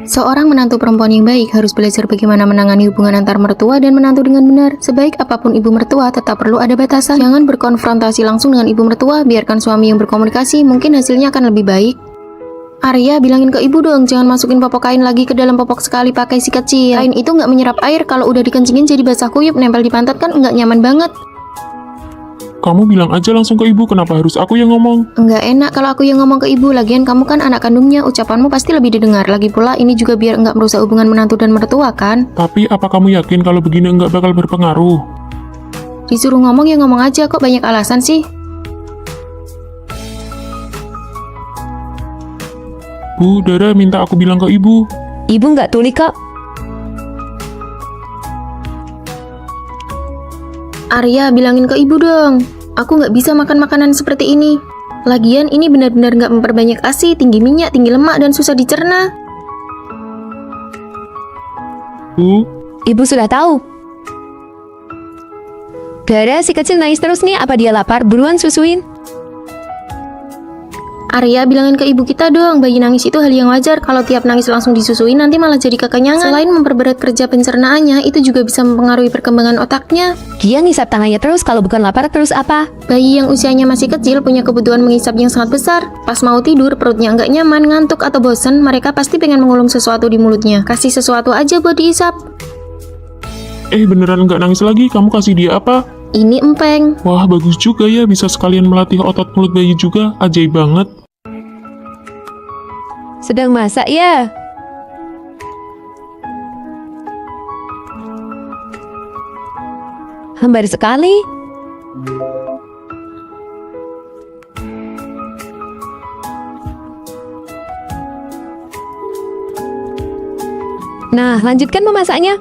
Seorang menantu perempuan yang baik harus belajar bagaimana menangani hubungan antar mertua dan menantu dengan benar. Sebaik apapun ibu mertua, tetap perlu ada batasan. Jangan berkonfrontasi langsung dengan ibu mertua, biarkan suami yang berkomunikasi, mungkin hasilnya akan lebih baik. Arya, bilangin ke ibu dong, jangan masukin popok kain lagi ke dalam popok sekali pakai sikat kecil. Kain itu nggak menyerap air, kalau udah dikencingin jadi basah kuyup, nempel di pantat kan nggak nyaman banget. Kamu bilang aja langsung ke ibu, kenapa harus aku yang ngomong? Nggak enak kalau aku yang ngomong ke ibu, lagian kamu kan anak kandungnya, ucapanmu pasti lebih didengar. Lagi pula ini juga biar nggak merusak hubungan menantu dan mertua kan? Tapi apa kamu yakin kalau begini nggak bakal berpengaruh? Disuruh ngomong ya ngomong aja, kok banyak alasan sih? Bu, Dara minta aku bilang ke ibu. Ibu nggak tuli kok. Arya, bilangin ke ibu dong. Aku nggak bisa makan makanan seperti ini. Lagian ini benar-benar nggak memperbanyak ASI, tinggi minyak, tinggi lemak, dan susah dicerna. Bu, Ibu sudah tahu. Dara, si kecil nangis terus nih, apa dia lapar? Buruan susuin. Arya, bilangin ke ibu kita dong, bayi nangis itu hal yang wajar. Kalau tiap nangis langsung disusuin, nanti malah jadi kekenyangan. Selain memperberat kerja pencernaannya, itu juga bisa mempengaruhi perkembangan otaknya. Dia ngisap tangannya terus, kalau bukan lapar terus apa? Bayi yang usianya masih kecil punya kebutuhan mengisap yang sangat besar. Pas mau tidur, perutnya nggak nyaman, ngantuk, atau bosan, mereka pasti pengen mengulum sesuatu di mulutnya. Kasih sesuatu aja buat diisap. beneran nggak nangis lagi? Kamu kasih dia apa? Ini empeng. Wah, bagus juga ya, bisa sekalian melatih otot mulut bayi juga. Ajaib banget. Sedang masak ya? Hambar sekali. Nah, lanjutkan memasaknya.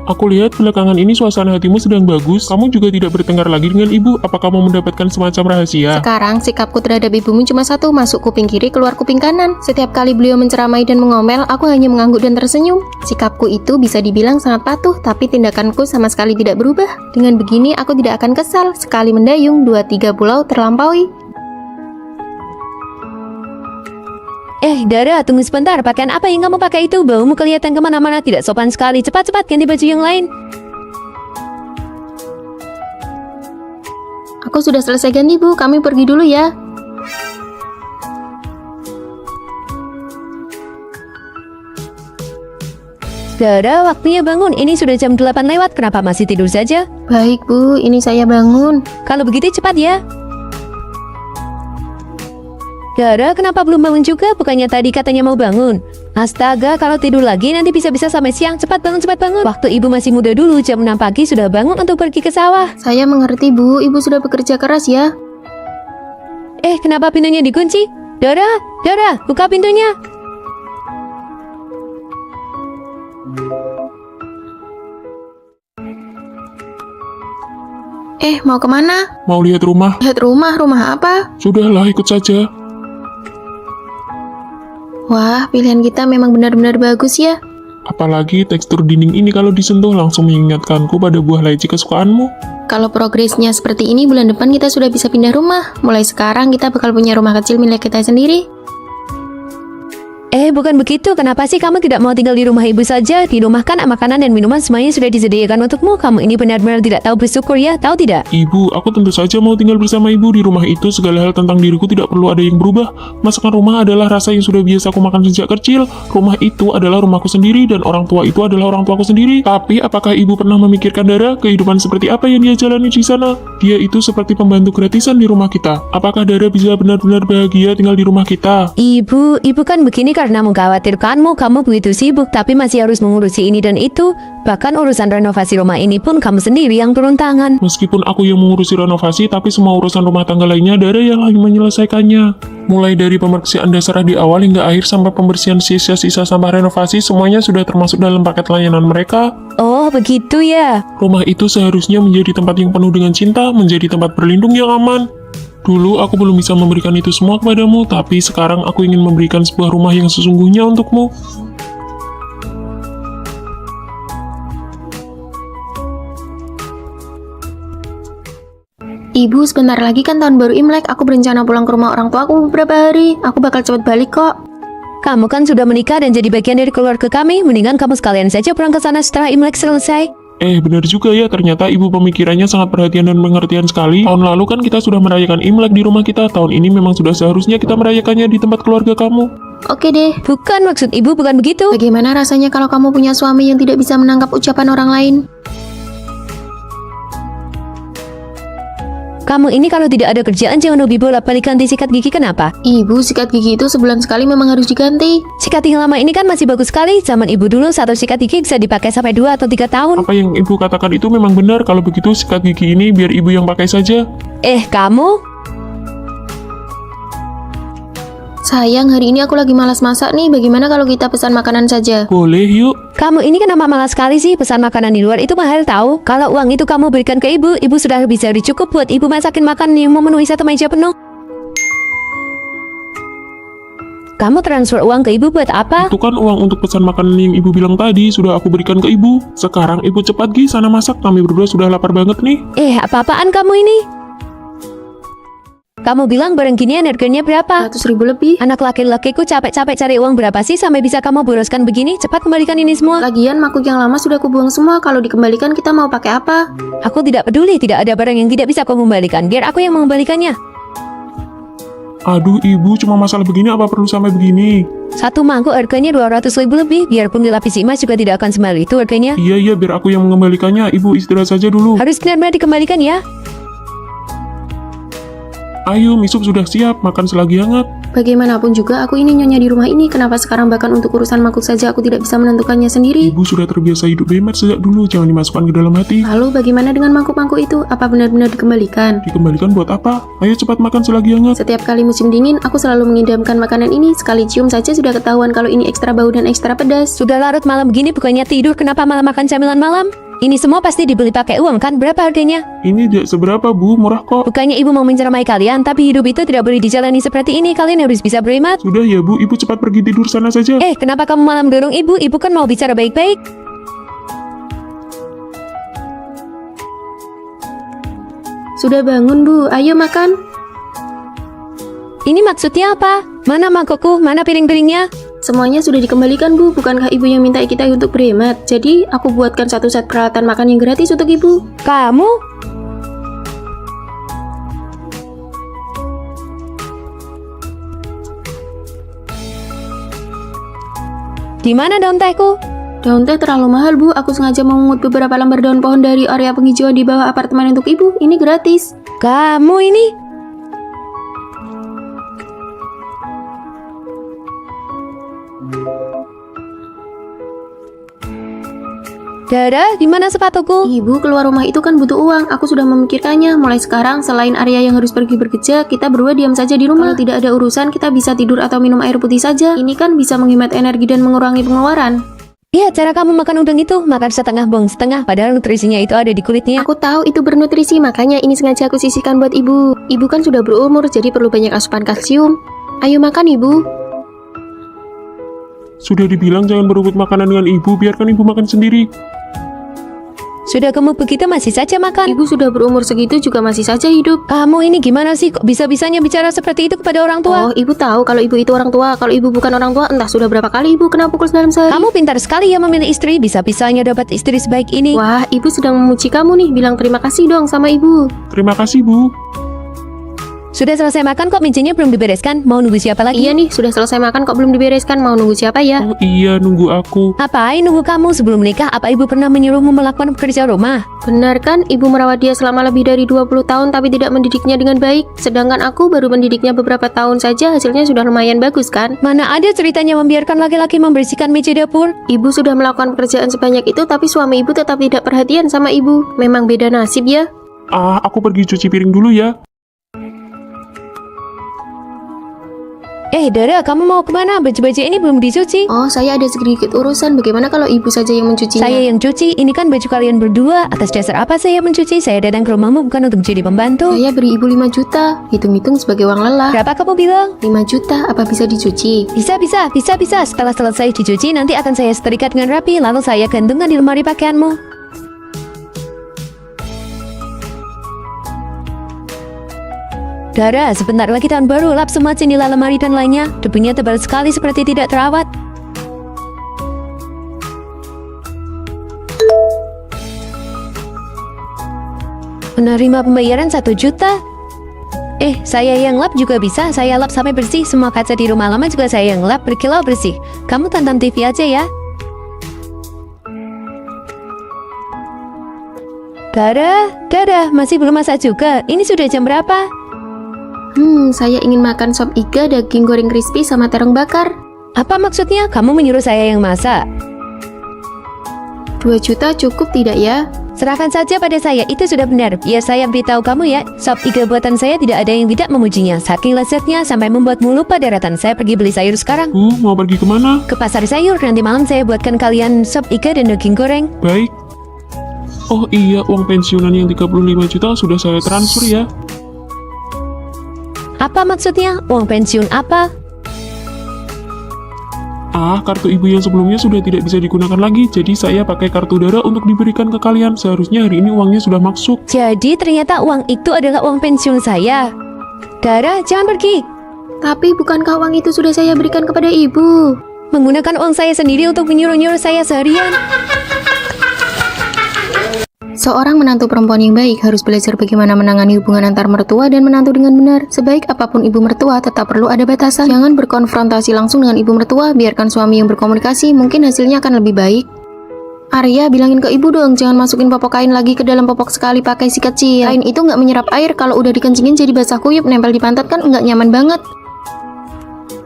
Aku lihat belakangan ini suasana hatimu sedang bagus. Kamu juga tidak bertengkar lagi dengan ibu. Apa kamu mendapatkan semacam rahasia? Sekarang sikapku terhadap ibumu cuma satu, masuk kuping kiri, keluar kuping kanan. Setiap kali beliau menceramai dan mengomel, aku hanya mengangguk dan tersenyum. Sikapku itu bisa dibilang sangat patuh, tapi tindakanku sama sekali tidak berubah. Dengan begini aku tidak akan kesal. Sekali mendayung, 2-3 pulau terlampaui. Dara, tunggu sebentar. Pakaian apa yang kamu pakai itu? Baumu kelihatan kemana-mana, tidak sopan sekali. Cepat-cepat ganti baju yang lain. Aku sudah selesai ganti, Bu. Kami pergi dulu ya. Dara, waktunya bangun. Ini sudah jam 8 lewat. Kenapa masih tidur saja? Baik, Bu. Ini saya bangun. Kalau begitu cepat ya. Dara, kenapa belum bangun juga? Bukannya tadi katanya mau bangun? Astaga, kalau tidur lagi nanti bisa-bisa sampai siang. Cepat bangun, cepat bangun. Waktu ibu masih muda dulu, jam 6 pagi sudah bangun untuk pergi ke sawah. Saya mengerti, Bu. Ibu sudah bekerja keras ya. Kenapa pintunya dikunci? Dara, buka pintunya. Mau kemana? Mau lihat rumah? Lihat rumah? Rumah apa? Sudahlah, ikut saja. Wah, pilihan kita memang benar-benar bagus ya. Apalagi tekstur dinding ini kalau disentuh langsung mengingatkanku pada buah leci kesukaanmu. Kalau progresnya seperti ini, bulan depan kita sudah bisa pindah rumah. Mulai sekarang kita bakal punya rumah kecil milik kita sendiri. Bukan begitu. Kenapa sih kamu tidak mau tinggal di rumah ibu saja? Di rumah kan makanan dan minuman semuanya sudah disediakan untukmu. Kamu ini benar-benar tidak tahu bersyukur ya, tahu tidak? Ibu, aku tentu saja mau tinggal bersama ibu di rumah itu. Segala hal tentang diriku tidak perlu ada yang berubah. Masakan rumah adalah rasa yang sudah biasa aku makan sejak kecil. Rumah itu adalah rumahku sendiri dan orang tua itu adalah orang tuaku sendiri. Tapi apakah ibu pernah memikirkan Dara? Kehidupan seperti apa yang dia jalani di sana? Dia itu seperti pembantu gratisan di rumah kita. Apakah Dara bisa benar-benar bahagia tinggal di rumah kita? Ibu kan begini karena mengkhawatirkanmu. Kamu begitu sibuk tapi masih harus mengurusi ini dan itu. Bahkan urusan renovasi rumah ini pun kamu sendiri yang turun tangan. Meskipun aku yang mengurusi renovasi, tapi semua urusan rumah tangga lainnya Dara yang lagi menyelesaikannya. Mulai dari pembersihan dasar di awal hingga akhir sampai pembersihan sisa-sisa sampah renovasi, semuanya sudah termasuk dalam paket layanan mereka. Oh, begitu ya. Rumah itu seharusnya menjadi tempat yang penuh dengan cinta, menjadi tempat berlindung yang aman. Dulu aku belum bisa memberikan itu semua kepadamu, tapi sekarang aku ingin memberikan sebuah rumah yang sesungguhnya untukmu. Ibu, sebentar lagi kan tahun baru Imlek. Aku berencana pulang ke rumah orang tuaku beberapa hari. Aku bakal cepat balik kok. Kamu kan sudah menikah dan jadi bagian dari keluarga kami. Mendingan kamu sekalian saja pulang ke sana setelah Imlek selesai. Benar juga ya, ternyata ibu pemikirannya sangat perhatian dan pengertian sekali. Tahun lalu kan kita sudah merayakan Imlek di rumah kita. Tahun ini memang sudah seharusnya kita merayakannya di tempat keluarga kamu. Oke deh. Bukan, maksud ibu bukan begitu. Bagaimana rasanya kalau kamu punya suami yang tidak bisa menangkap ucapan orang lain? Kamu ini kalau tidak ada kerjaan jangan hobi bolak-balik ganti sikat gigi, kenapa? Ibu, sikat gigi itu sebulan sekali memang harus diganti. Sikat yang lama ini kan masih bagus sekali. Zaman ibu dulu satu sikat gigi bisa dipakai sampai 2 atau 3 tahun. Apa yang ibu katakan itu memang benar. Kalau begitu sikat gigi ini biar ibu yang pakai saja. Kamu? Sayang, hari ini aku lagi malas masak nih. Bagaimana kalau kita pesan makanan saja? Boleh yuk. Kamu ini kenapa malas sekali sih? Pesan makanan di luar itu mahal tahu. Kalau uang itu kamu berikan ke ibu, ibu sudah bisa cukup buat ibu masakin makan yang memenuhi satu meja penuh. Kamu transfer uang ke ibu buat apa? Itu kan uang untuk pesan makanan yang ibu bilang tadi. Sudah aku berikan ke ibu. Sekarang ibu cepat Gi sana masak. Kami berdua sudah lapar banget nih. Apa-apaan kamu ini? Kamu bilang barang ginian harganya berapa? 100.000 lebih. Anak laki-lakiku capek-capek cari uang berapa sih sampai bisa kamu boroskan begini? Cepat kembalikan ini semua. Lagian makuk yang lama sudah kubuang semua. Kalau dikembalikan kita mau pakai apa? Aku tidak peduli, tidak ada barang yang tidak bisa kau kembalikan. Biar aku yang mengembalikannya. Aduh ibu, cuma masalah begini apa perlu sampai begini? Satu mangkuk harganya 200.000 lebih. Biarpun dilapisi emas juga tidak akan semahal itu harganya. Iya, biar aku yang mengembalikannya. Ibu istirahat saja dulu. Harus benar-benar dikembalikan ya. Ayo, mie sup sudah siap, makan selagi hangat. Bagaimanapun juga aku ini nyonya di rumah ini. Kenapa sekarang bahkan untuk urusan mangkuk saja aku tidak bisa menentukannya sendiri? Ibu sudah terbiasa hidup hemat sejak dulu, jangan dimasukkan ke dalam hati. Lalu bagaimana dengan mangkuk-mangkuk itu? Apa benar-benar dikembalikan? Dikembalikan buat apa? Ayo cepat makan selagi hangat. Setiap kali musim dingin, aku selalu mengidamkan makanan ini. Sekali cium saja sudah ketahuan kalau ini ekstra bau dan ekstra pedas. Sudah larut malam begini bukannya tidur, kenapa malah makan camilan malam? Ini semua pasti dibeli pakai uang kan? Berapa harganya? Ini tidak seberapa bu, murah kok. Bukannya ibu mau menceramai kalian, tapi hidup itu tidak boleh dijalani seperti ini. Kalian harus bisa berhemat. Sudah ya bu, ibu cepat pergi tidur sana saja. Kenapa kamu malah mendorong ibu? Ibu kan mau bicara baik-baik. Sudah bangun bu, ayo makan. Ini maksudnya apa? Mana mangkokku? Mana piring-piringnya? Semuanya sudah dikembalikan bu, bukankah ibu yang minta kita untuk berhemat? Jadi aku buatkan satu set peralatan makan yang gratis untuk ibu. Kamu? Di mana daun tehku? Daun teh terlalu mahal bu, aku sengaja memungut beberapa lembar daun pohon dari area penghijauan di bawah apartemen untuk ibu. Ini gratis. Kamu ini? Dara, di mana sepatuku? Ibu keluar rumah itu kan butuh uang. Aku sudah memikirkannya. Mulai sekarang, selain Arya yang harus pergi bekerja, kita berdua diam saja di rumah. Kalau tidak ada urusan, kita bisa tidur atau minum air putih saja. Ini kan bisa menghemat energi dan mengurangi pengeluaran. Iya, cara kamu makan udang itu, makan setengah bong setengah, padahal nutrisinya itu ada di kulitnya. Aku tahu itu bernutrisi, makanya ini sengaja aku sisihkan buat ibu. Ibu kan sudah berumur, jadi perlu banyak asupan kalsium. Ayo makan ibu. Sudah dibilang jangan berebut makanan dengan ibu, biarkan ibu makan sendiri. Sudah gemuk begitu masih saja makan. Ibu sudah berumur segitu juga masih saja hidup. Kamu ini gimana sih? Kok bisa-bisanya bicara seperti itu kepada orang tua? Oh, ibu tahu kalau ibu itu orang tua. Kalau ibu bukan orang tua, entah sudah berapa kali ibu kena pukul dalam sehari. Kamu pintar sekali ya memilih istri. Bisa-bisanya dapat istri sebaik ini. Wah, ibu sedang memuji kamu nih. Bilang terima kasih dong sama ibu. Terima kasih bu. Sudah selesai makan kok mejanya belum dibereskan? Mau nunggu siapa lagi? Iya nih, sudah selesai makan kok belum dibereskan. Mau nunggu siapa ya? Oh iya, nunggu aku. Ngapain nunggu kamu sebelum menikah? Apa ibu pernah menyuruhmu melakukan pekerjaan rumah? Benar kan, ibu merawat dia selama lebih dari 20 tahun tapi tidak mendidiknya dengan baik. Sedangkan aku baru mendidiknya beberapa tahun saja, hasilnya sudah lumayan bagus kan? Mana ada ceritanya membiarkan laki-laki membersihkan meja dapur? Ibu sudah melakukan pekerjaan sebanyak itu tapi suami ibu tetap tidak perhatian sama ibu. Memang beda nasib ya. Aku pergi cuci piring dulu ya. Dara, kamu mau kemana? Baju-baju ini belum dicuci. Oh, saya ada sedikit urusan. Bagaimana kalau ibu saja yang mencucinya? Saya yang cuci, ini kan baju kalian berdua. Atas dasar apa saya mencuci? Saya datang ke rumahmu bukan untuk jadi pembantu. Saya beri ibu 5 juta. Hitung-hitung sebagai uang lelah. Berapa kamu bilang? 5 juta, apa bisa dicuci? Bisa. Setelah selesai dicuci, nanti akan saya setrika dengan rapi, lalu saya gantungkan di lemari pakaianmu. Dara, sebentar lagi tahun baru, lap semua jendela, lemari dan lainnya. Debunya tebal sekali seperti tidak terawat. Menerima pembayaran 1 juta. Saya yang lap juga bisa. Saya lap sampai bersih. Semua kaca di rumah lama juga saya yang lap berkilau bersih. Kamu tonton TV aja ya. Dara, masih belum masak juga. Ini sudah jam berapa? Saya ingin makan sop iga, daging goreng crispy sama terong bakar. Apa maksudnya? Kamu menyuruh saya yang masak? 2 juta cukup tidak ya? Serahkan saja pada saya, itu sudah benar. Biar saya beritahu kamu ya, sop iga buatan saya tidak ada yang tidak memujinya. Saking lezatnya sampai membuatmu lupa daratan. Saya pergi beli sayur sekarang. Mau pergi kemana? Ke pasar sayur, nanti malam saya buatkan kalian sop iga dan daging goreng. Baik. Oh iya, uang pensiunan yang 35 juta sudah saya transfer ya. Apa maksudnya? Uang pensiun apa? Kartu ibu yang sebelumnya sudah tidak bisa digunakan lagi, jadi saya pakai kartu Dara untuk diberikan ke kalian. Seharusnya hari ini uangnya sudah masuk. Jadi ternyata uang itu adalah uang pensiun saya. Dara, jangan pergi. Tapi bukankah uang itu sudah saya berikan kepada ibu? Menggunakan uang saya sendiri untuk menyuruh-nyuruh saya seharian. Seorang menantu perempuan yang baik harus belajar bagaimana menangani hubungan antar mertua dan menantu dengan benar. Sebaik apapun ibu mertua, tetap perlu ada batasan. Jangan berkonfrontasi langsung dengan ibu mertua, biarkan suami yang berkomunikasi, mungkin hasilnya akan lebih baik. Arya, bilangin ke ibu dong, jangan masukin popok kain lagi ke dalam popok sekali pakai sikat kecil. Kain itu nggak menyerap air, kalau udah dikencingin jadi basah kuyup, nempel di pantat kan nggak nyaman banget.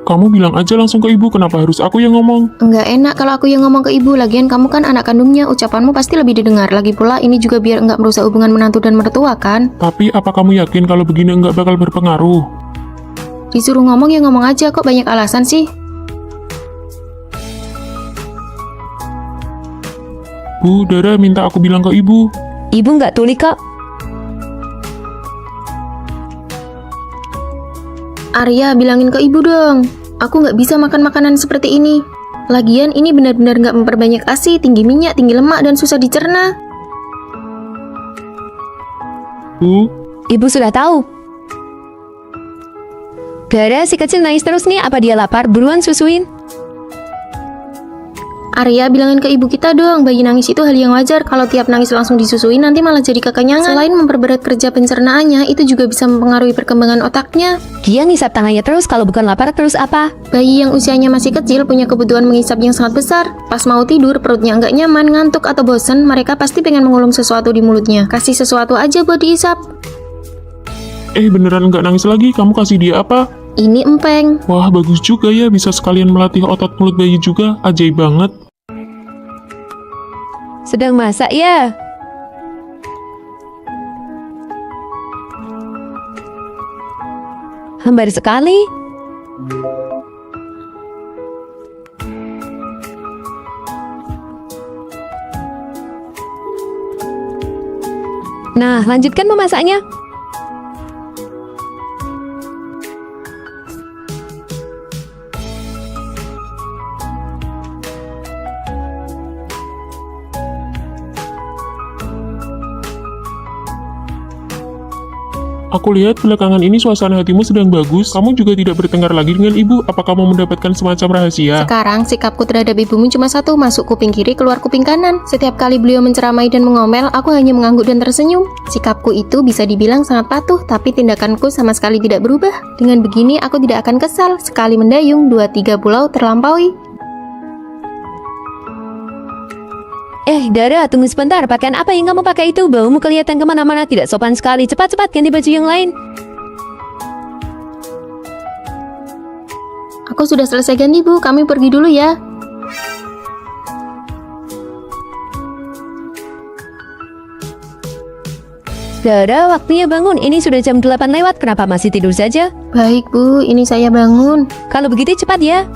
Kamu bilang aja langsung ke ibu, kenapa harus aku yang ngomong? Nggak enak kalau aku yang ngomong ke ibu, lagian kamu kan anak kandungnya, ucapanmu pasti lebih didengar. Lagi pula ini juga biar nggak merusak hubungan menantu dan mertua kan? Tapi apa kamu yakin kalau begini nggak bakal berpengaruh? Disuruh ngomong ya ngomong aja, kok banyak alasan sih? Bu, Dara minta aku bilang ke ibu. Ibu nggak tuli kok. Arya, bilangin ke ibu dong. Aku nggak bisa makan makanan seperti ini. Lagian ini benar-benar nggak memperbanyak ASI, tinggi minyak, tinggi lemak, dan susah dicerna. Bu, Ibu sudah tahu. Dara, si kecil nangis terus nih. Apa dia lapar? Buruan susuin. Arya, bilangin ke ibu kita dong, bayi nangis itu hal yang wajar. Kalau tiap nangis langsung disusuin, nanti malah jadi kekenyangan. Selain memperberat kerja pencernaannya, itu juga bisa mempengaruhi perkembangan otaknya. Dia ngisap tangannya terus, kalau bukan lapar terus apa? Bayi yang usianya masih kecil punya kebutuhan mengisap yang sangat besar. Pas mau tidur, perutnya nggak nyaman, ngantuk, atau bosan, mereka pasti pengen mengulum sesuatu di mulutnya. Kasih sesuatu aja buat diisap. beneran nggak nangis lagi? Kamu kasih dia apa? Ini empeng. Wah, bagus juga ya, bisa sekalian melatih otot mulut bayi juga. Ajaib banget. Sedang masak ya? Hambar sekali. Nah, lanjutkan memasaknya. Aku lihat belakangan ini suasana hatimu sedang bagus. Kamu juga tidak bertengkar lagi dengan ibu. Apa kamu mendapatkan semacam rahasia? Sekarang sikapku terhadap ibumu cuma satu, masuk kuping kiri, keluar kuping kanan. Setiap kali beliau menceramai dan mengomel, aku hanya mengangguk dan tersenyum. Sikapku itu bisa dibilang sangat patuh, tapi tindakanku sama sekali tidak berubah. Dengan begini aku tidak akan kesal. Sekali mendayung, 2-3 pulau terlampaui. Dara, tunggu sebentar. Pakaian apa yang kamu pakai itu? Baumu kelihatan kemana-mana, tidak sopan sekali. Cepat-cepat ganti baju yang lain. Aku sudah selesai ganti, Bu. Kami pergi dulu ya. Dara, waktunya bangun. Ini sudah jam 8 lewat. Kenapa masih tidur saja? Baik, Bu. Ini saya bangun. Kalau begitu cepat ya.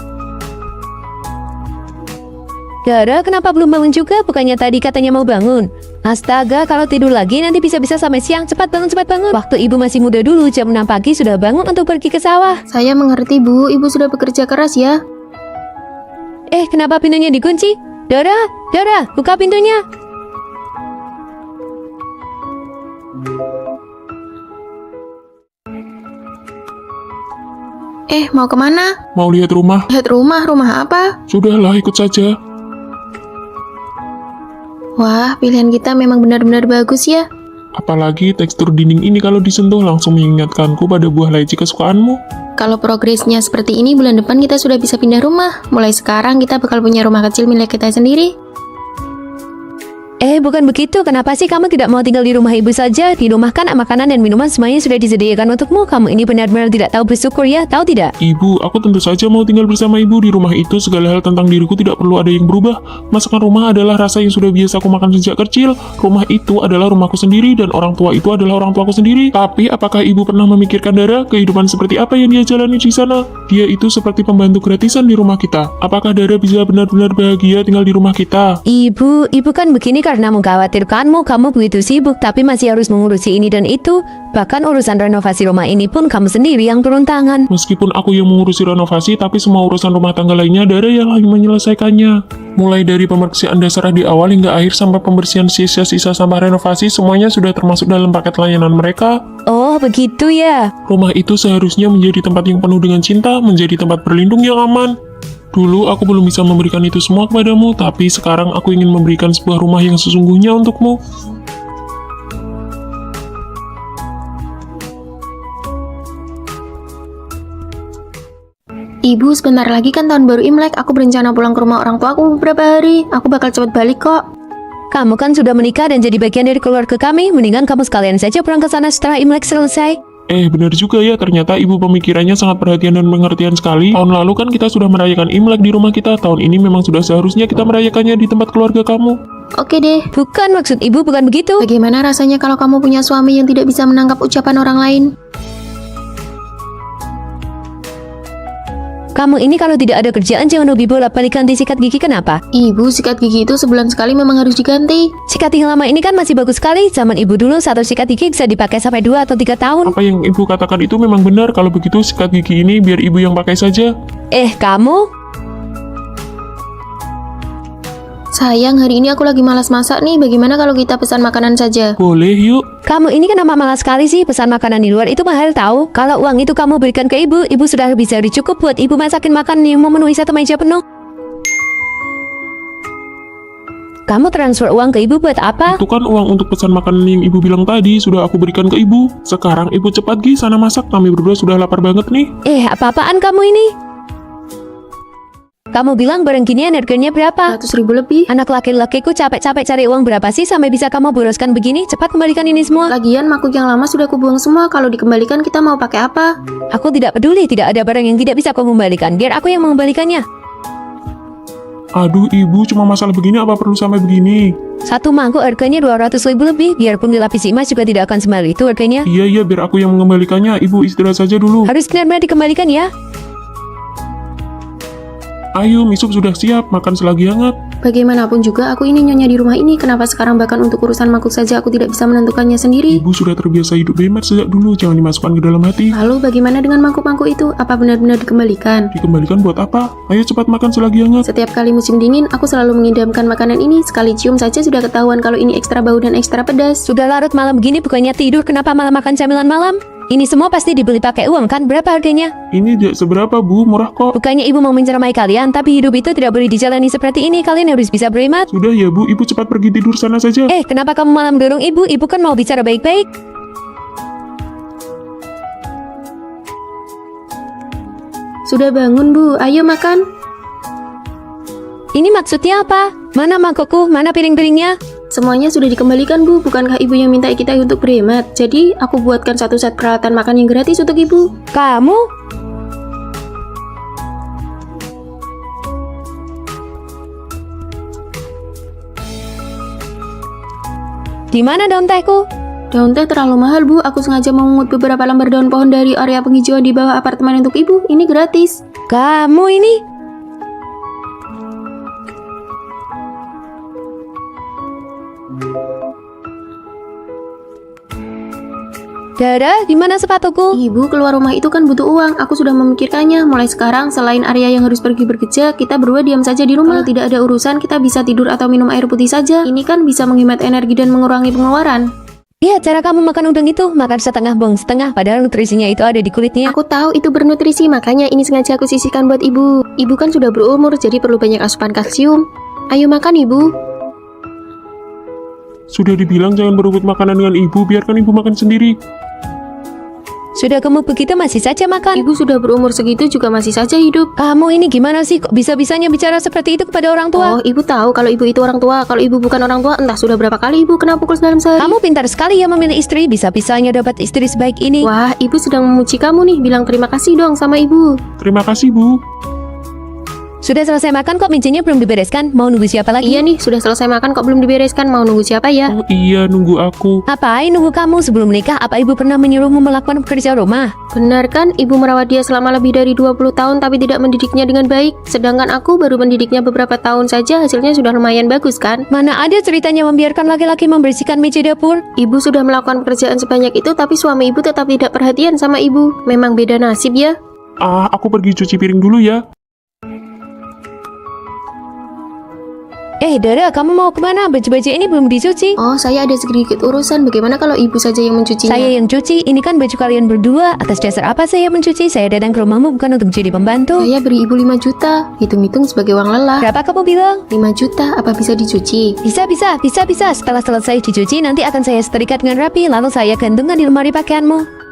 Dara, kenapa belum bangun juga? Bukannya tadi katanya mau bangun. Astaga, kalau tidur lagi nanti bisa-bisa sampai siang. Cepat bangun, cepat bangun. Waktu ibu masih muda dulu, jam 6 pagi sudah bangun untuk pergi ke sawah. Saya mengerti, Bu. Ibu sudah bekerja keras ya. Kenapa pintunya dikunci? Dara, buka pintunya. Mau kemana? Mau lihat rumah? Lihat rumah apa? Sudahlah, ikut saja. Wah, pilihan kita memang benar-benar bagus ya. Apalagi tekstur dinding ini kalau disentuh langsung mengingatkanku pada buah leci kesukaanmu. Kalau progresnya seperti ini, bulan depan kita sudah bisa pindah rumah. Mulai sekarang kita bakal punya rumah kecil milik kita sendiri. Bukan begitu. Kenapa sih kamu tidak mau tinggal di rumah ibu saja? Di rumah kan makanan dan minuman semuanya sudah disediakan untukmu. Kamu ini benar-benar tidak tahu bersyukur ya, tahu tidak? Ibu, aku tentu saja mau tinggal bersama ibu di rumah itu. Segala hal tentang diriku tidak perlu ada yang berubah. Masakan rumah adalah rasa yang sudah biasa aku makan sejak kecil. Rumah itu adalah rumahku sendiri dan orang tua itu adalah orang tuaku sendiri. Tapi apakah ibu pernah memikirkan Dara? Kehidupan seperti apa yang dia jalani di sana? Dia itu seperti pembantu gratisan di rumah kita. Apakah Dara bisa benar-benar bahagia tinggal di rumah kita? Ibu kan begini karena mengkhawatirkanmu. Kamu begitu sibuk tapi masih harus mengurusi ini dan itu. Bahkan urusan renovasi rumah ini pun kamu sendiri yang turun tangan. Meskipun aku yang mengurusi renovasi, tapi semua urusan rumah tangga lainnya Dara yang lagi menyelesaikannya. Mulai dari pembersihan dasar di awal hingga akhir sampai pembersihan sisa-sisa sampah renovasi, semuanya sudah termasuk dalam paket layanan mereka. Oh, begitu ya. Rumah itu seharusnya menjadi tempat yang penuh dengan cinta, menjadi tempat berlindung yang aman. Dulu aku belum bisa memberikan itu semua kepadamu, tapi sekarang aku ingin memberikan sebuah rumah yang sesungguhnya untukmu. Ibu, sebentar lagi kan tahun baru Imlek. Aku berencana pulang ke rumah orang tuaku beberapa hari. Aku bakal cepat balik kok. Kamu kan sudah menikah dan jadi bagian dari keluarga kami. Mendingan kamu sekalian saja pulang ke sana setelah Imlek selesai. Benar juga ya, ternyata ibu pemikirannya sangat perhatian dan pengertian sekali. Tahun lalu kan kita sudah merayakan Imlek di rumah kita. Tahun ini memang sudah seharusnya kita merayakannya di tempat keluarga kamu. Oke deh. Bukan, maksud ibu bukan begitu. Bagaimana rasanya kalau kamu punya suami yang tidak bisa menangkap ucapan orang lain? Kamu ini kalau tidak ada kerjaan jangan hobi bolak-balik ganti sikat gigi, kenapa? Ibu, sikat gigi itu sebulan sekali memang harus diganti. Sikat yang lama ini kan masih bagus sekali. Zaman ibu dulu satu sikat gigi bisa dipakai sampai 2 atau 3 tahun. Apa yang ibu katakan itu memang benar. Kalau begitu sikat gigi ini biar ibu yang pakai saja. Kamu? Sayang, hari ini aku lagi malas masak nih. Bagaimana kalau kita pesan makanan saja? Boleh yuk. Kamu ini kenapa malas sekali sih? Pesan makanan di luar itu mahal tahu. Kalau uang itu kamu berikan ke ibu, ibu sudah bisa cukup buat ibu masakin makanan yang memenuhi satu meja penuh. Kamu transfer uang ke ibu buat apa? Itu kan uang untuk pesan makanan yang ibu bilang tadi. Sudah aku berikan ke ibu. Sekarang ibu cepat Gi sana masak. Kami berdua sudah lapar banget nih. Apa-apaan kamu ini? Kamu bilang barang ginian harganya berapa? 100.000 lebih. Anak laki-lakiku capek-capek cari uang berapa sih sampai bisa kamu boroskan begini? Cepat kembalikan ini semua. Lagian makhluk yang lama sudah kubuang semua. Kalau dikembalikan kita mau pakai apa? Aku tidak peduli, tidak ada barang yang tidak bisa kau kembalikan. Biar aku yang mengembalikannya. Aduh ibu, cuma masalah begini apa perlu sampai begini? Satu mangkuk harganya 200.000 lebih. Biarpun dilapisi emas juga tidak akan semahal itu harganya. Iya, biar aku yang mengembalikannya. Ibu istirahat saja dulu. Harus benar-benar dikembalikan ya. Ayo, mie sup sudah siap, makan selagi hangat. Bagaimanapun juga aku ini nyonya di rumah ini. Kenapa sekarang bahkan untuk urusan mangkuk saja aku tidak bisa menentukannya sendiri? Ibu sudah terbiasa hidup hemat sejak dulu, jangan dimasukkan ke dalam hati. Lalu bagaimana dengan mangkuk-mangkuk itu? Apa benar-benar dikembalikan? Dikembalikan buat apa? Ayo cepat makan selagi hangat. Setiap kali musim dingin, aku selalu mengidamkan makanan ini. Sekali cium saja sudah ketahuan kalau ini ekstra bau dan ekstra pedas. Sudah larut malam begini bukannya tidur, kenapa malah makan camilan malam? Ini semua pasti dibeli pakai uang kan? Berapa harganya? Ini tidak seberapa bu, murah kok. Bukannya ibu mau menceramai kalian, tapi hidup itu tidak boleh dijalani seperti ini. Kalian harus bisa berhemat. Sudah ya bu, ibu cepat pergi tidur sana saja. Kenapa kamu malah mendorong ibu? Ibu kan mau bicara baik-baik. Sudah bangun bu, ayo makan. Ini maksudnya apa? Mana mangkokku? Mana piring-piringnya? Semuanya sudah dikembalikan bu, bukankah ibu yang minta kita untuk berhemat? Jadi aku buatkan satu set peralatan makan yang gratis untuk ibu. Kamu? Di mana daun tehku? Daun teh terlalu mahal bu, aku sengaja memungut beberapa lembar daun pohon dari area penghijauan di bawah apartemen untuk ibu. Ini gratis. Kamu ini? Dara, di mana sepatuku? Ibu, keluar rumah itu kan butuh uang. Aku sudah memikirkannya. Mulai sekarang, selain Arya yang harus pergi bekerja, kita berdua diam saja di rumah. Kalau tidak ada urusan, kita bisa tidur atau minum air putih saja. Ini kan bisa menghemat energi dan mengurangi pengeluaran. Lihat cara kamu makan udang itu, makan setengah buang setengah, padahal nutrisinya itu ada di kulitnya. Aku tahu itu bernutrisi, makanya ini sengaja aku sisihkan buat ibu. Ibu kan sudah berumur, jadi perlu banyak asupan kalsium. Ayo makan ibu. Sudah dibilang jangan berebut makanan dengan ibu, biarkan ibu makan sendiri. Sudah gemuk begitu masih saja makan. Ibu sudah berumur segitu juga masih saja hidup. Kamu ini gimana sih? Kok bisa-bisanya bicara seperti itu kepada orang tua? Oh, ibu tahu kalau ibu itu orang tua. Kalau ibu bukan orang tua, entah sudah berapa kali ibu kena pukul dalam sehari. Kamu pintar sekali ya memilih istri, bisa-bisanya dapat istri sebaik ini. Wah, ibu sedang memuji kamu nih. Bilang terima kasih dong sama ibu. Terima kasih, Bu. Sudah selesai makan kok mencenya belum dibereskan? Mau nunggu siapa lagi? Iya nih, sudah selesai makan kok belum dibereskan. Mau nunggu siapa ya? Oh iya, nunggu aku. Ngapain nunggu kamu sebelum menikah? Apa ibu pernah menyuruhmu melakukan pekerjaan rumah? Benar kan, ibu merawat dia selama lebih dari 20 tahun tapi tidak mendidiknya dengan baik. Sedangkan aku baru mendidiknya beberapa tahun saja, hasilnya sudah lumayan bagus kan? Mana ada ceritanya membiarkan laki-laki membersihkan meja dapur? Ibu sudah melakukan pekerjaan sebanyak itu tapi suami ibu tetap tidak perhatian sama ibu. Memang beda nasib ya. Aku pergi cuci piring dulu ya. Dara, kamu mau kemana? Baju-baju ini belum dicuci. Oh, saya ada sedikit urusan. Bagaimana kalau ibu saja yang mencucinya? Saya yang cuci, ini kan baju kalian berdua. Atas dasar apa saya mencuci? Saya datang ke rumahmu bukan untuk jadi pembantu. Saya beri ibu 5 juta. Hitung-hitung sebagai uang lelah. Berapa kamu bilang? 5 juta, apa bisa dicuci? Bisa. Setelah selesai dicuci, nanti akan saya setrika dengan rapi, lalu saya gantungkan di lemari pakaianmu.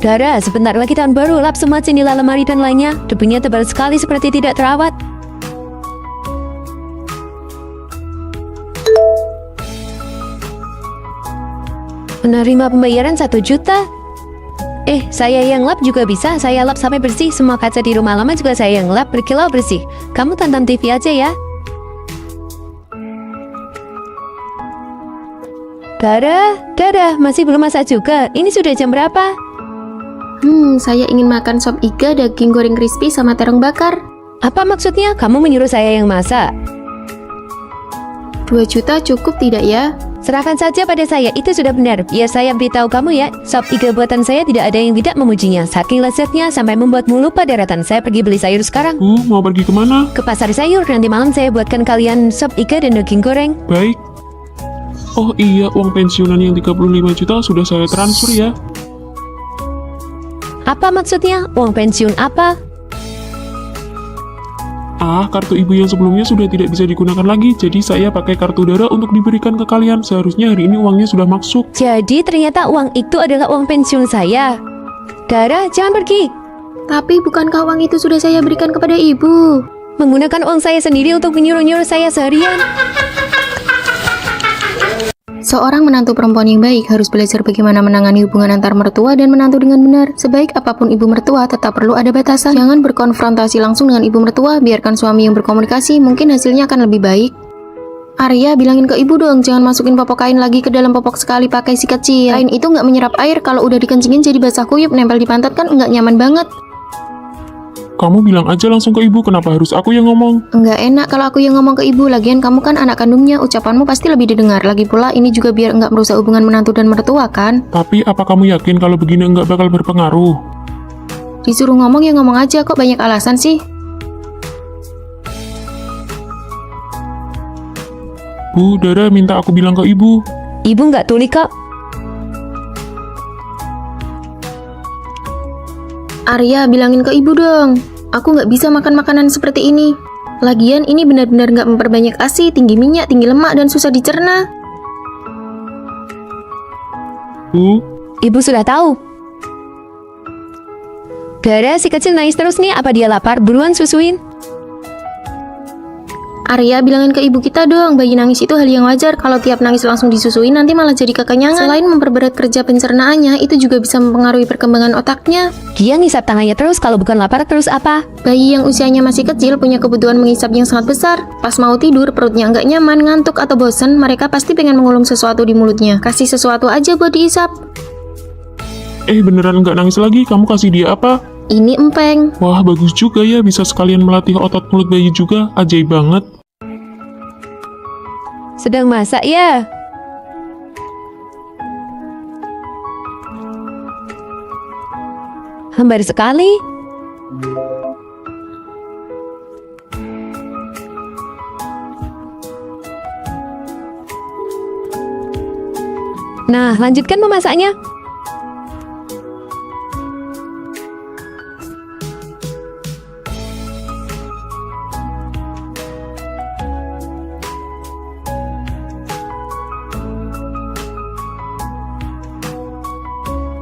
Dara, sebentar lagi tahun baru, lap semua jendela, lemari dan lainnya. Debunya tebal sekali seperti tidak terawat. Menerima pembayaran 1 juta. Saya yang lap juga bisa. Saya lap sampai bersih. Semua kaca di rumah lama juga saya yang lap berkilau bersih. Kamu tonton TV aja ya. Dara, masih belum masak juga. Ini sudah jam berapa? Saya ingin makan sop iga, daging goreng crispy sama terong bakar. Apa maksudnya? Kamu menyuruh saya yang masak? 2 juta cukup tidak ya? Serahkan saja pada saya, itu sudah benar. Biar saya beritahu kamu ya, sop iga buatan saya tidak ada yang tidak memujinya. Saking lezatnya sampai membuatmu lupa daratan. Saya pergi beli sayur sekarang. Bu, mau pergi kemana? Ke pasar sayur, nanti malam saya buatkan kalian sop iga dan daging goreng. Baik. Oh iya, uang pensiunan yang 35 juta sudah saya transfer ya. Apa maksudnya? Uang pensiun apa? Kartu ibu yang sebelumnya sudah tidak bisa digunakan lagi, jadi saya pakai kartu Dara untuk diberikan ke kalian. Seharusnya hari ini uangnya sudah masuk. Jadi ternyata uang itu adalah uang pensiun saya. Dara, jangan pergi. Tapi bukankah uang itu sudah saya berikan kepada ibu? Menggunakan uang saya sendiri untuk menyuruh-nyuruh saya seharian. Seorang menantu perempuan yang baik harus belajar bagaimana menangani hubungan antar mertua dan menantu dengan benar. Sebaik apapun ibu mertua, tetap perlu ada batasan. Jangan berkonfrontasi langsung dengan ibu mertua, biarkan suami yang berkomunikasi, mungkin hasilnya akan lebih baik. Arya, bilangin ke ibu dong, jangan masukin popok kain lagi ke dalam popok sekali pakai sikat kecil. Kain itu nggak menyerap air, kalau udah dikencingin jadi basah kuyup, nempel di pantat kan nggak nyaman banget. Kamu bilang aja langsung ke ibu, kenapa harus aku yang ngomong? Nggak enak kalau aku yang ngomong ke ibu, lagian kamu kan anak kandungnya, ucapanmu pasti lebih didengar. Lagi pula ini juga biar nggak merusak hubungan menantu dan mertua kan? Tapi apa kamu yakin kalau begini nggak bakal berpengaruh? Disuruh ngomong ya ngomong aja, kok banyak alasan sih? Bu, Dara minta aku bilang ke ibu. Ibu nggak tuli kok. Arya, bilangin ke ibu dong. Aku nggak bisa makan makanan seperti ini. Lagian ini benar-benar nggak memperbanyak ASI, tinggi minyak, tinggi lemak, dan susah dicerna. Bu, Ibu sudah tahu. Dara, si kecil nangis terus nih. Apa dia lapar? Buruan susuin. Arya, bilangin ke ibu kita dong, bayi nangis itu hal yang wajar. Kalau tiap nangis langsung disusuin nanti malah jadi kekenyangan. Selain memperberat kerja pencernaannya, itu juga bisa mempengaruhi perkembangan otaknya. Dia ngisap tangannya terus, kalau bukan lapar terus apa? Bayi yang usianya masih kecil punya kebutuhan mengisap yang sangat besar. Pas mau tidur, perutnya nggak nyaman, ngantuk, atau bosan, mereka pasti pengen mengulum sesuatu di mulutnya. Kasih sesuatu aja buat diisap. beneran nggak nangis lagi? Kamu kasih dia apa? Ini empeng. Wah, bagus juga ya, bisa sekalian melatih otot mulut bayi juga. Ajaib banget. Sedang masak ya? Hambar sekali. Nah, lanjutkan memasaknya.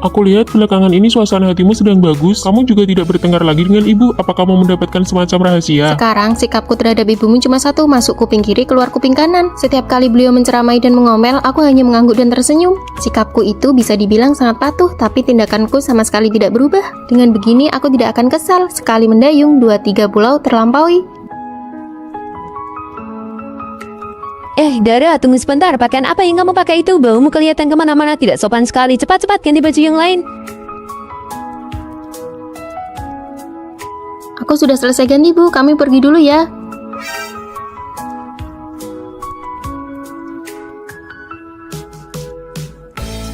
Aku lihat belakangan ini suasana hatimu sedang bagus. Kamu juga tidak bertengkar lagi dengan ibu. Apa kamu mendapatkan semacam rahasia? Sekarang sikapku terhadap ibumu cuma satu, masuk kuping kiri, keluar kuping kanan. Setiap kali beliau menceramai dan mengomel, aku hanya mengangguk dan tersenyum. Sikapku itu bisa dibilang sangat patuh, tapi tindakanku sama sekali tidak berubah. Dengan begini aku tidak akan kesal. Sekali mendayung, 2-3 pulau terlampaui. Dara, tunggu sebentar. Pakaian apa yang kamu pakai itu? Baumu kelihatan kemana-mana, tidak sopan sekali. Cepat-cepat ganti baju yang lain. Aku sudah selesai ganti, Bu. Kami pergi dulu ya.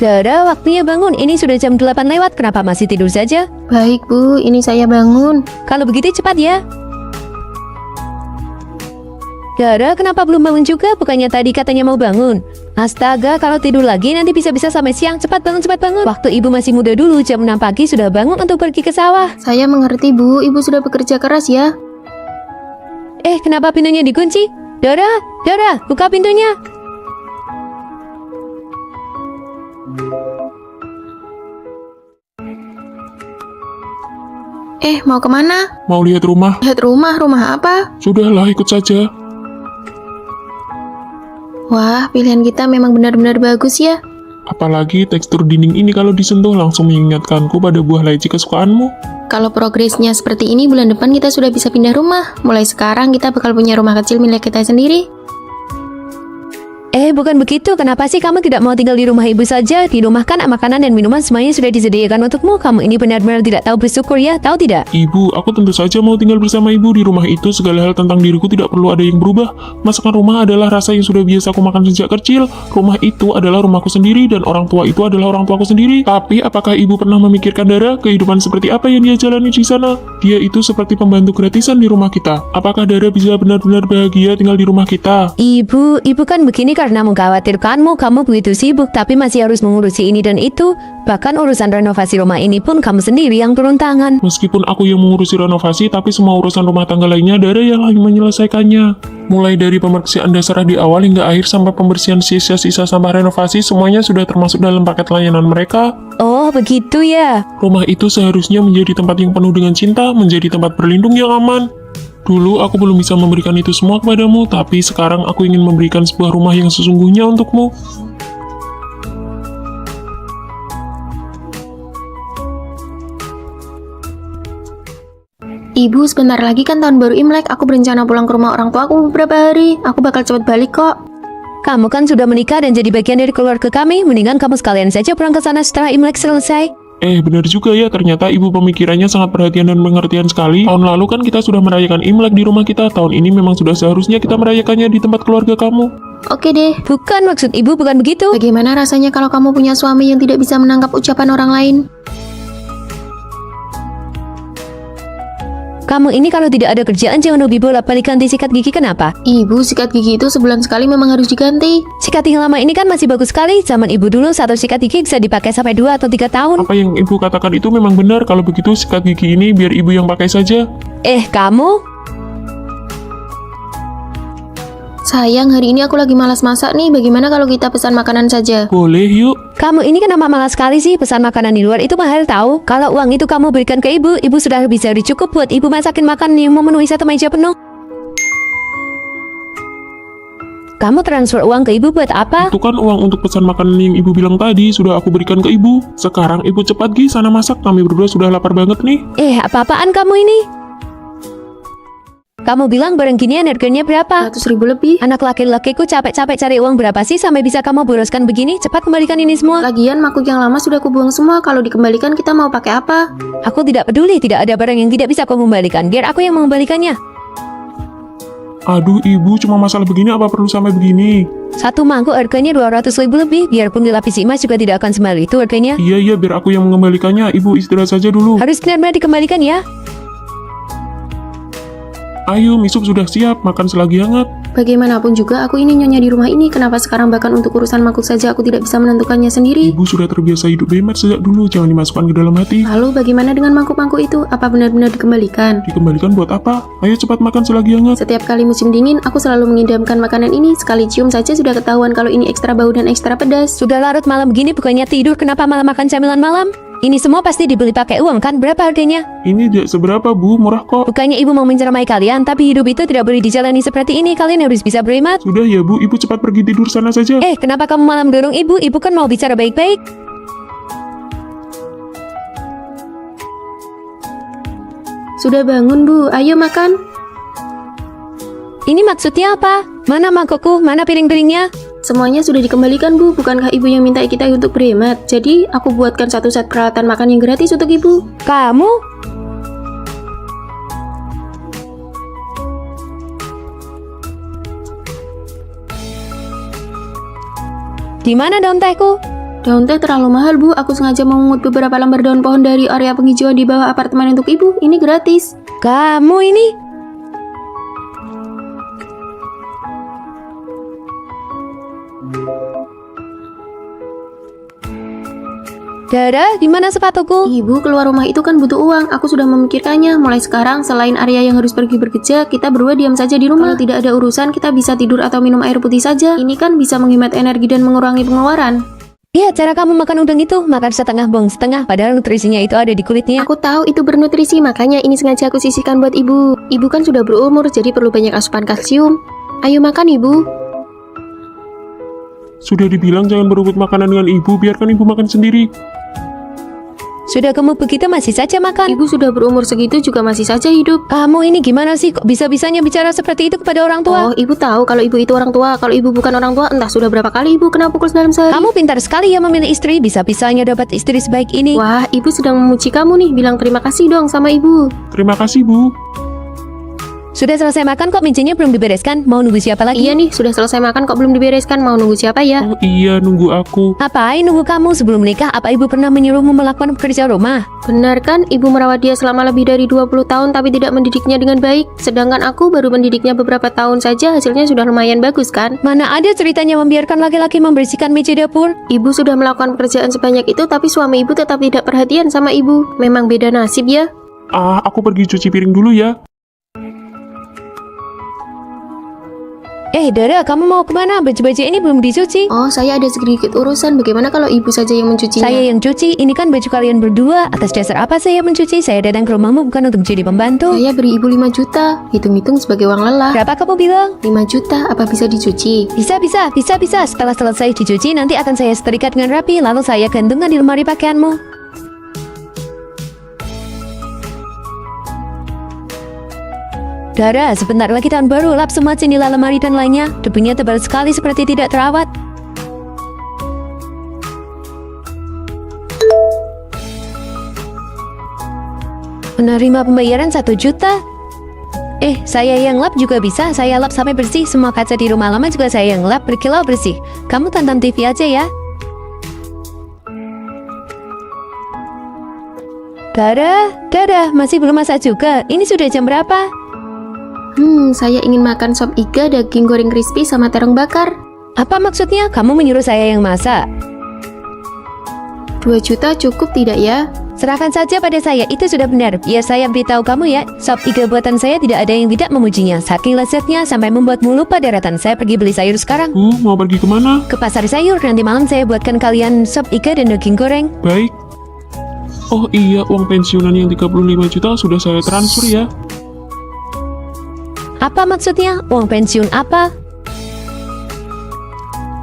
Dara, waktunya bangun. Ini sudah jam 8 lewat. Kenapa masih tidur saja? Baik, Bu. Ini saya bangun. Kalau begitu cepat ya. Dara, kenapa belum bangun juga? Bukannya tadi katanya mau bangun. Astaga, kalau tidur lagi nanti bisa-bisa sampai siang. Cepat bangun, cepat bangun. Waktu ibu masih muda dulu, jam 6 pagi sudah bangun untuk pergi ke sawah. Saya mengerti, Bu. Ibu sudah bekerja keras ya. Kenapa pintunya dikunci? Dara, buka pintunya. Mau kemana? Mau lihat rumah? Lihat rumah apa? Sudahlah, ikut saja. Wah, pilihan kita memang benar-benar bagus ya. Apalagi tekstur dinding ini kalau disentuh langsung mengingatkanku pada buah leci kesukaanmu. Kalau progresnya seperti ini, bulan depan kita sudah bisa pindah rumah. Mulai sekarang kita bakal punya rumah kecil milik kita sendiri. Bukan begitu. Kenapa sih kamu tidak mau tinggal di rumah ibu saja? Di rumah kan makanan dan minuman semuanya sudah disediakan untukmu. Kamu ini benar-benar tidak tahu bersyukur ya, tahu tidak? Ibu, aku tentu saja mau tinggal bersama ibu di rumah itu. Segala hal tentang diriku tidak perlu ada yang berubah. Masakan rumah adalah rasa yang sudah biasa aku makan sejak kecil. Rumah itu adalah rumahku sendiri dan orang tua itu adalah orang tuaku sendiri. Tapi apakah ibu pernah memikirkan Dara kehidupan seperti apa yang dia jalani di sana? Dia itu seperti pembantu gratisan di rumah kita. Apakah Dara bisa benar-benar bahagia tinggal di rumah kita? Ibu kan begini karena mengkhawatirkanmu. Kamu begitu sibuk tapi masih harus mengurusi ini dan itu. Bahkan urusan renovasi rumah ini pun kamu sendiri yang turun tangan. Meskipun aku yang mengurusi renovasi, tapi semua urusan rumah tangga lainnya Dara yang lagi menyelesaikannya. Mulai dari pembersihan dasar di awal hingga akhir sampai pembersihan sisa-sisa sampah renovasi, semuanya sudah termasuk dalam paket layanan mereka. Oh, begitu ya. Rumah itu seharusnya menjadi tempat yang penuh dengan cinta, menjadi tempat berlindung yang aman. Dulu aku belum bisa memberikan itu semua kepadamu, tapi sekarang aku ingin memberikan sebuah rumah yang sesungguhnya untukmu. Ibu, sebentar lagi kan tahun baru Imlek. Aku berencana pulang ke rumah orang tuaku beberapa hari. Aku bakal cepat balik kok. Kamu kan sudah menikah dan jadi bagian dari keluarga kami. Mendingan kamu sekalian saja pulang ke sana setelah Imlek selesai. Benar juga ya, ternyata ibu pemikirannya sangat perhatian dan pengertian sekali. Tahun lalu kan kita sudah merayakan Imlek di rumah kita. Tahun ini memang sudah seharusnya kita merayakannya di tempat keluarga kamu. Oke deh. Bukan, maksud ibu bukan begitu. Bagaimana rasanya kalau kamu punya suami yang tidak bisa menangkap ucapan orang lain? Kamu ini kalau tidak ada kerjaan jangan hobi bolak-balik ganti sikat gigi. Kenapa? Ibu, sikat gigi itu sebulan sekali memang harus diganti. Sikat yang lama ini kan masih bagus sekali. Zaman ibu dulu satu sikat gigi bisa dipakai sampai 2 atau 3 tahun. Apa yang ibu katakan itu memang benar. Kalau begitu sikat gigi ini biar ibu yang pakai saja. Kamu? Sayang, hari ini aku lagi malas masak nih. Bagaimana kalau kita pesan makanan saja? Boleh yuk. Kamu ini kenapa malas sekali sih? Pesan makanan di luar itu mahal tahu. Kalau uang itu kamu berikan ke ibu, ibu sudah bisa cukup buat ibu masakin makanan yang memenuhi satu meja penuh. Kamu transfer uang ke ibu buat apa? Itu kan uang untuk pesan makanan yang ibu bilang tadi. Sudah aku berikan ke ibu. Sekarang ibu cepat Gi sana masak. Kami berdua sudah lapar banget nih. Apa-apaan kamu ini? Kamu bilang barang ginian harganya berapa? 100.000 lebih. Anak laki-lakiku capek-capek cari uang berapa sih sampai bisa kamu boroskan begini? Cepat kembalikan ini semua. Lagian makuk yang lama sudah kubuang semua. Kalau dikembalikan kita mau pakai apa? Aku tidak peduli, tidak ada barang yang tidak bisa kau kembalikan. Biar aku yang mengembalikannya. Aduh ibu, cuma masalah begini apa perlu sampai begini? Satu mangkuk harganya 200.000 lebih. Biarpun dilapisi emas juga tidak akan semahal itu harganya. Iya, biar aku yang mengembalikannya. Ibu istirahat saja dulu. Harus benar-benar dikembalikan ya. Ayo, misup sudah siap, makan selagi hangat. Bagaimanapun juga aku ini nyonya di rumah ini. Kenapa sekarang bahkan untuk urusan mangkuk saja aku tidak bisa menentukannya sendiri? Ibu sudah terbiasa hidup hemat sejak dulu, jangan dimasukkan ke dalam hati. Lalu bagaimana dengan mangkuk-mangkuk itu? Apa benar-benar dikembalikan? Dikembalikan buat apa? Ayo cepat makan selagi hangat. Setiap kali musim dingin, aku selalu mengidamkan makanan ini. Sekali cium saja sudah ketahuan kalau ini ekstra bau dan ekstra pedas. Sudah larut malam begini bukannya tidur, kenapa malah makan camilan malam? Ini semua pasti dibeli pakai uang kan? Berapa harganya? Ini tidak seberapa, Bu, murah kok. Bukannya ibu mau menceramai kalian, tapi hidup itu tidak boleh dijalani seperti ini. Kalian harus bisa berhemat. Sudah ya, Bu, Ibu cepat pergi tidur sana saja. Kenapa kamu malah mendorong ibu? Ibu kan mau bicara baik-baik. Sudah bangun, Bu. Ayo makan. Ini maksudnya apa? Mana mangkokku? Mana piring-piringnya? Semuanya sudah dikembalikan, Bu. Bukankah Ibu yang minta kita untuk berhemat? Jadi, aku buatkan satu set peralatan makan yang gratis untuk Ibu. Kamu? Di mana daun tehku? Daun teh terlalu mahal, Bu. Aku sengaja memungut beberapa lembar daun pohon dari area penghijauan di bawah apartemen untuk Ibu. Ini gratis. Kamu ini? Dara, di mana sepatuku? Ibu keluar rumah itu kan butuh uang. Aku sudah memikirkannya. Mulai sekarang, selain Arya yang harus pergi bekerja, kita berdua diam saja di rumah. Kalau tidak ada urusan, kita bisa tidur atau minum air putih saja. Ini kan bisa menghemat energi dan mengurangi pengeluaran. Iya, cara kamu makan udang itu, makan setengah bong setengah, padahal nutrisinya itu ada di kulitnya. Aku tahu itu bernutrisi, makanya ini sengaja aku sisihkan buat Ibu. Ibu kan sudah berumur, jadi perlu banyak asupan kalsium. Ayo makan, Ibu. Sudah dibilang jangan berebut makanan dengan Ibu, biarkan Ibu makan sendiri. Sudah gemuk begitu masih saja makan. Ibu sudah berumur segitu juga masih saja hidup. Kamu ini gimana sih? Kok bisa-bisanya bicara seperti itu kepada orang tua? Oh, Ibu tahu kalau Ibu itu orang tua. Kalau Ibu bukan orang tua, entah sudah berapa kali Ibu kena pukul dalam sehari. Kamu pintar sekali ya memilih istri. Bisa-bisanya dapat istri sebaik ini. Wah, Ibu sedang memuji kamu nih. Bilang terima kasih dong sama Ibu. Terima kasih, Bu. Sudah selesai makan kok, mejanya belum dibereskan. Mau nunggu siapa lagi? Iya nih, sudah selesai makan kok belum dibereskan. Mau nunggu siapa ya? Oh iya, nunggu aku. Apain nunggu kamu sebelum menikah? Apa ibu pernah menyuruhmu melakukan pekerja rumah? Benar kan, Ibu merawat dia selama lebih dari 20 tahun tapi tidak mendidiknya dengan baik. Sedangkan aku baru mendidiknya beberapa tahun saja, hasilnya sudah lumayan bagus kan? Mana ada ceritanya membiarkan laki-laki membersihkan meja dapur? Ibu sudah melakukan pekerjaan sebanyak itu tapi suami Ibu tetap tidak perhatian sama Ibu. Memang beda nasib ya. Aku pergi cuci piring dulu ya. Dara, kamu mau kemana? Baju-baju ini belum dicuci. Oh, saya ada sedikit urusan. Bagaimana kalau Ibu saja yang mencucinya? Saya yang cuci, ini kan baju kalian berdua. Atas dasar apa saya mencuci? Saya datang ke rumahmu bukan untuk jadi pembantu. Saya beri Ibu 5 juta. Hitung-hitung sebagai uang lelah. Berapa kamu bilang? 5 juta, apa bisa dicuci? Bisa. Setelah selesai dicuci, nanti akan saya setrika dengan rapi, lalu saya gantungkan di lemari pakaianmu. Dara, sebentar lagi tahun baru, lap semua jendela, lemari dan lainnya. Debunya tebal sekali seperti tidak terawat. Menerima pembayaran 1 juta. Saya yang lap juga bisa. Saya lap sampai bersih. Semua kaca di rumah lama juga saya yang lap berkilau bersih. Kamu tonton TV aja ya. Dara, masih belum masak juga. Ini sudah jam berapa? Saya ingin makan sop iga, daging goreng crispy sama terong bakar. Apa maksudnya? Kamu menyuruh saya yang masak? 2 juta cukup tidak ya? Serahkan saja pada saya, itu sudah benar. Biar saya beritahu kamu ya, sop iga buatan saya tidak ada yang tidak memujinya. Saking lezatnya sampai membuatmu lupa daratan. Saya pergi beli sayur sekarang. Mau pergi kemana? Ke pasar sayur, nanti malam saya buatkan kalian sop iga dan daging goreng. Baik. Oh iya, uang pensiunan yang 35 juta sudah saya transfer ya. Apa maksudnya? Uang pensiun apa?